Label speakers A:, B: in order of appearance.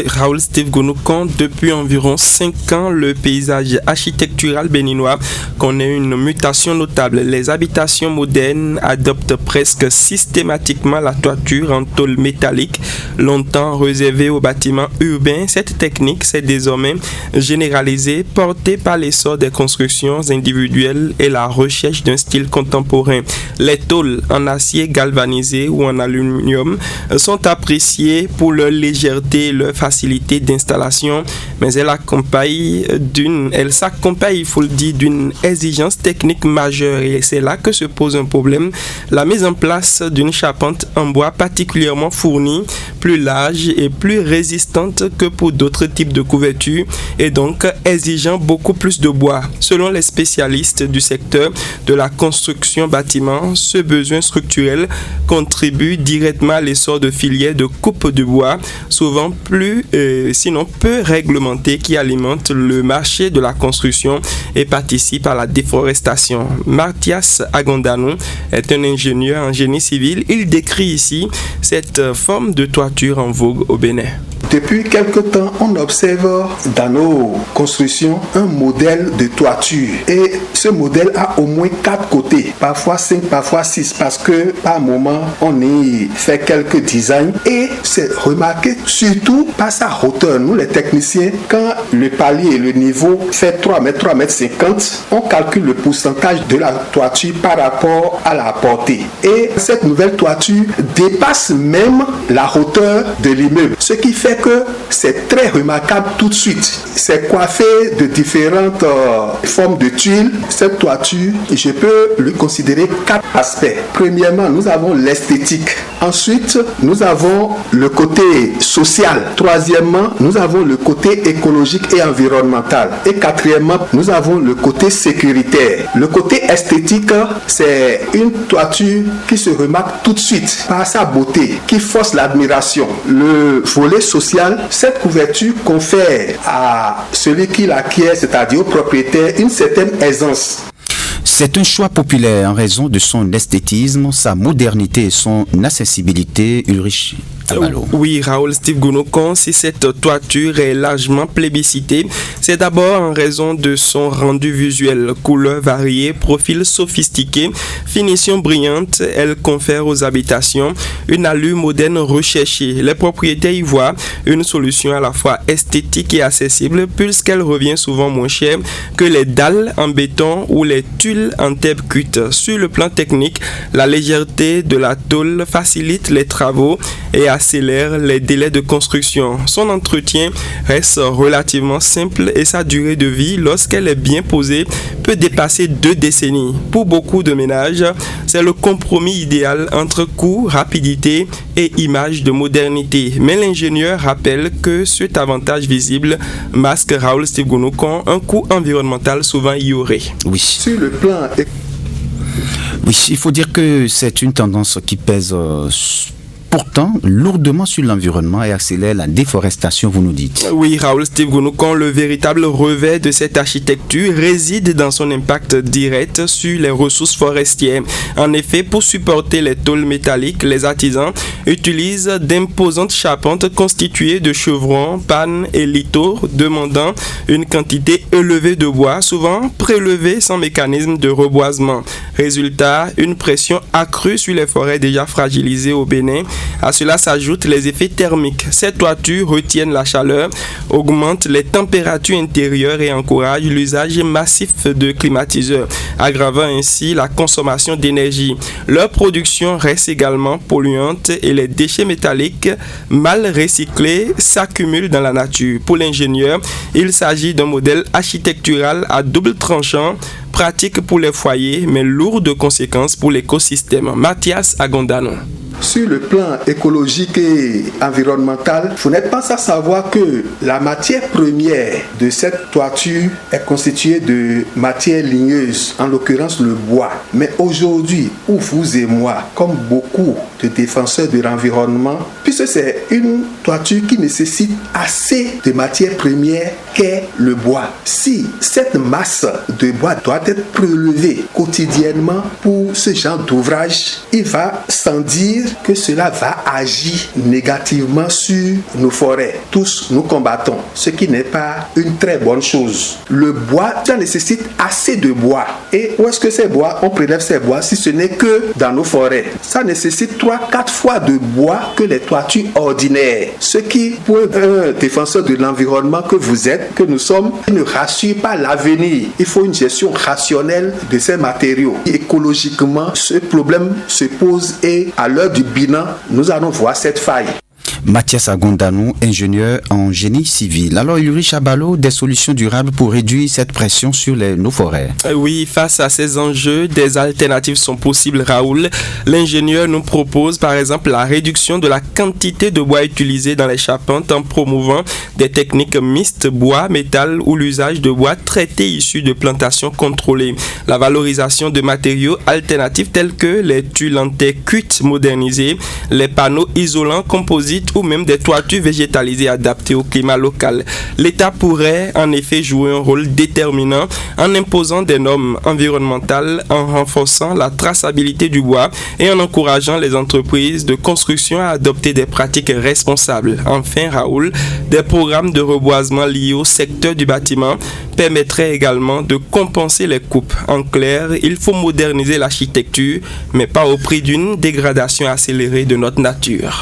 A: Raoul Steve Gonoukan, depuis environ 5 ans, le paysage architectural béninois connaît une mutation notable. Les habitations modernes adoptent presque systématiquement la toiture en tôle métallique, longtemps réservée aux bâtiments urbains. Cette technique s'est désormais généralisée, portée par l'essor des constructions individuelles et la recherche d'un style contemporain. Les tôles en acier galvanisé ou en aluminium sont appréciées pour leur légèreté et leur facilité d'installation, mais elle s'accompagne, il faut le dire, d'une exigence technique majeure, et c'est là que se pose un problème. La mise en place d'une charpente en bois particulièrement fournie, plus large et plus résistante que pour d'autres types de couvertures, et donc exigeant beaucoup plus de bois. Selon les spécialistes du secteur de la construction bâtiment, ce besoin structurel contribue directement à l'essor de filières de coupe de bois, souvent sinon peu réglementées, qui alimentent le marché de la construction et participent à la déforestation. Mathias Agondano est un ingénieur en génie civil. Il décrit ici cette forme de toiture en vogue au Bénin.
B: Depuis quelque temps, on observe dans nos constructions un modèle de toiture. Et ce modèle a au moins 4 côtés, parfois 5, parfois 6, parce que par moment, on y fait quelques designs. Et c'est remarqué surtout par sa hauteur. Nous, les techniciens, quand le palier et le niveau fait 3 mètres, 3 mètres 50, on calcule le pourcentage de la toiture par rapport à la portée. Et cette nouvelle toiture dépasse même la hauteur de l'immeuble, ce qui fait que c'est très remarquable tout de suite. C'est coiffé de différentes formes de tuiles. Cette toiture, je peux lui considérer 4 aspects. Premièrement, nous avons l'esthétique. Ensuite, nous avons le côté social. Troisièmement, nous avons le côté écologique et environnemental. Et quatrièmement, nous avons le côté sécuritaire. Le côté esthétique, c'est une toiture qui se remarque tout de suite par sa beauté, qui force l'admiration. Le volet social, cette couverture confère à celui qui l'acquiert, c'est-à-dire au propriétaire, une certaine aisance.
C: C'est un choix populaire en raison de son esthétisme, sa modernité et son accessibilité. Ulrich Abalo.
A: Oui, Raoul Steve Gonoukan, si cette toiture est largement plébiscitée, c'est d'abord en raison de son rendu visuel, couleurs variées, profil sophistiqué, finition brillante. Elle confère aux habitations une allure moderne recherchée. Les propriétaires y voient une solution à la fois esthétique et accessible, puisqu'elle revient souvent moins chère que les dalles en béton ou les tuiles en terre cuite. Sur le plan technique, la légèreté de la tôle facilite les travaux et accélère les délais de construction. Son entretien reste relativement simple et sa durée de vie, lorsqu'elle est bien posée, peut dépasser 2 décennies. Pour beaucoup de ménages, c'est le compromis idéal entre coût, rapidité et image de modernité. Mais l'ingénieur rappelle que cet avantage visible masque, Raoul Steve Gonoukan, un coût environnemental souvent ignoré.
C: Oui.
B: Sur le plan...
C: Oui, il faut dire que c'est une tendance qui pèse pourtant lourdement sur l'environnement et accélère la déforestation, vous nous dites.
A: Oui, Raoul Steve Gonoukan, le véritable revers de cette architecture réside dans son impact direct sur les ressources forestières. En effet, pour supporter les tôles métalliques, les artisans utilisent d'imposantes charpentes constituées de chevrons, pannes et liteaux, demandant une quantité élevée de bois, souvent prélevé sans mécanisme de reboisement. Résultat, une pression accrue sur les forêts déjà fragilisées au Bénin. À cela s'ajoutent les effets thermiques. Ces toitures retiennent la chaleur, augmentent les températures intérieures et encouragent l'usage massif de climatiseurs, aggravant ainsi la consommation d'énergie. Leur production reste également polluante et les déchets métalliques mal recyclés s'accumulent dans la nature. Pour l'ingénieur, il s'agit d'un modèle architectural à double tranchant, pratique pour les foyers mais lourd de conséquences pour l'écosystème. Mathias Agondano.
B: Sur le plan écologique et environnemental, vous n'êtes pas sans savoir que la matière première de cette toiture est constituée de matières ligneuses, en l'occurrence le bois. Mais aujourd'hui, où vous et moi, comme beaucoup de défenseurs de l'environnement, puisque c'est une toiture qui nécessite assez de matières premières qu'est le bois. Si cette masse de bois doit être prélevée quotidiennement pour ce genre d'ouvrage, il va sans dire que cela va agir négativement sur nos forêts. Tous nous combattons, ce qui n'est pas une très bonne chose. Le bois, ça nécessite assez de bois. Et où est-ce que ces bois, on prélève ces bois si ce n'est que dans nos forêts? Ça nécessite 3-4 fois de bois que les toitures ordinaires. Ce qui, pour un défenseur de l'environnement que vous êtes, que nous sommes, ne rassure pas l'avenir. Il faut une gestion rationnelle de ces matériaux. Écologiquement, ce problème se pose et à l'heure du bilan, nous allons voir cette faille.
C: Mathias Agondanou, ingénieur en génie civil. Alors, Ulrich Abalo, des solutions durables pour réduire cette pression sur nos forêts.
A: Oui, face à ces enjeux, des alternatives sont possibles, Raoul. L'ingénieur nous propose par exemple la réduction de la quantité de bois utilisé dans les charpentes en promouvant des techniques mixtes bois-métal ou l'usage de bois traités issus de plantations contrôlées. La valorisation de matériaux alternatifs tels que les tuiles en terre cuite modernisées, les panneaux isolants composites ou même des toitures végétalisées adaptées au climat local. L'État pourrait en effet jouer un rôle déterminant en imposant des normes environnementales, en renforçant la traçabilité du bois et en encourageant les entreprises de construction à adopter des pratiques responsables. Enfin, Raoul, des programmes de reboisement liés au secteur du bâtiment permettraient également de compenser les coupes. En clair, il faut moderniser l'architecture, mais pas au prix d'une dégradation accélérée de notre nature.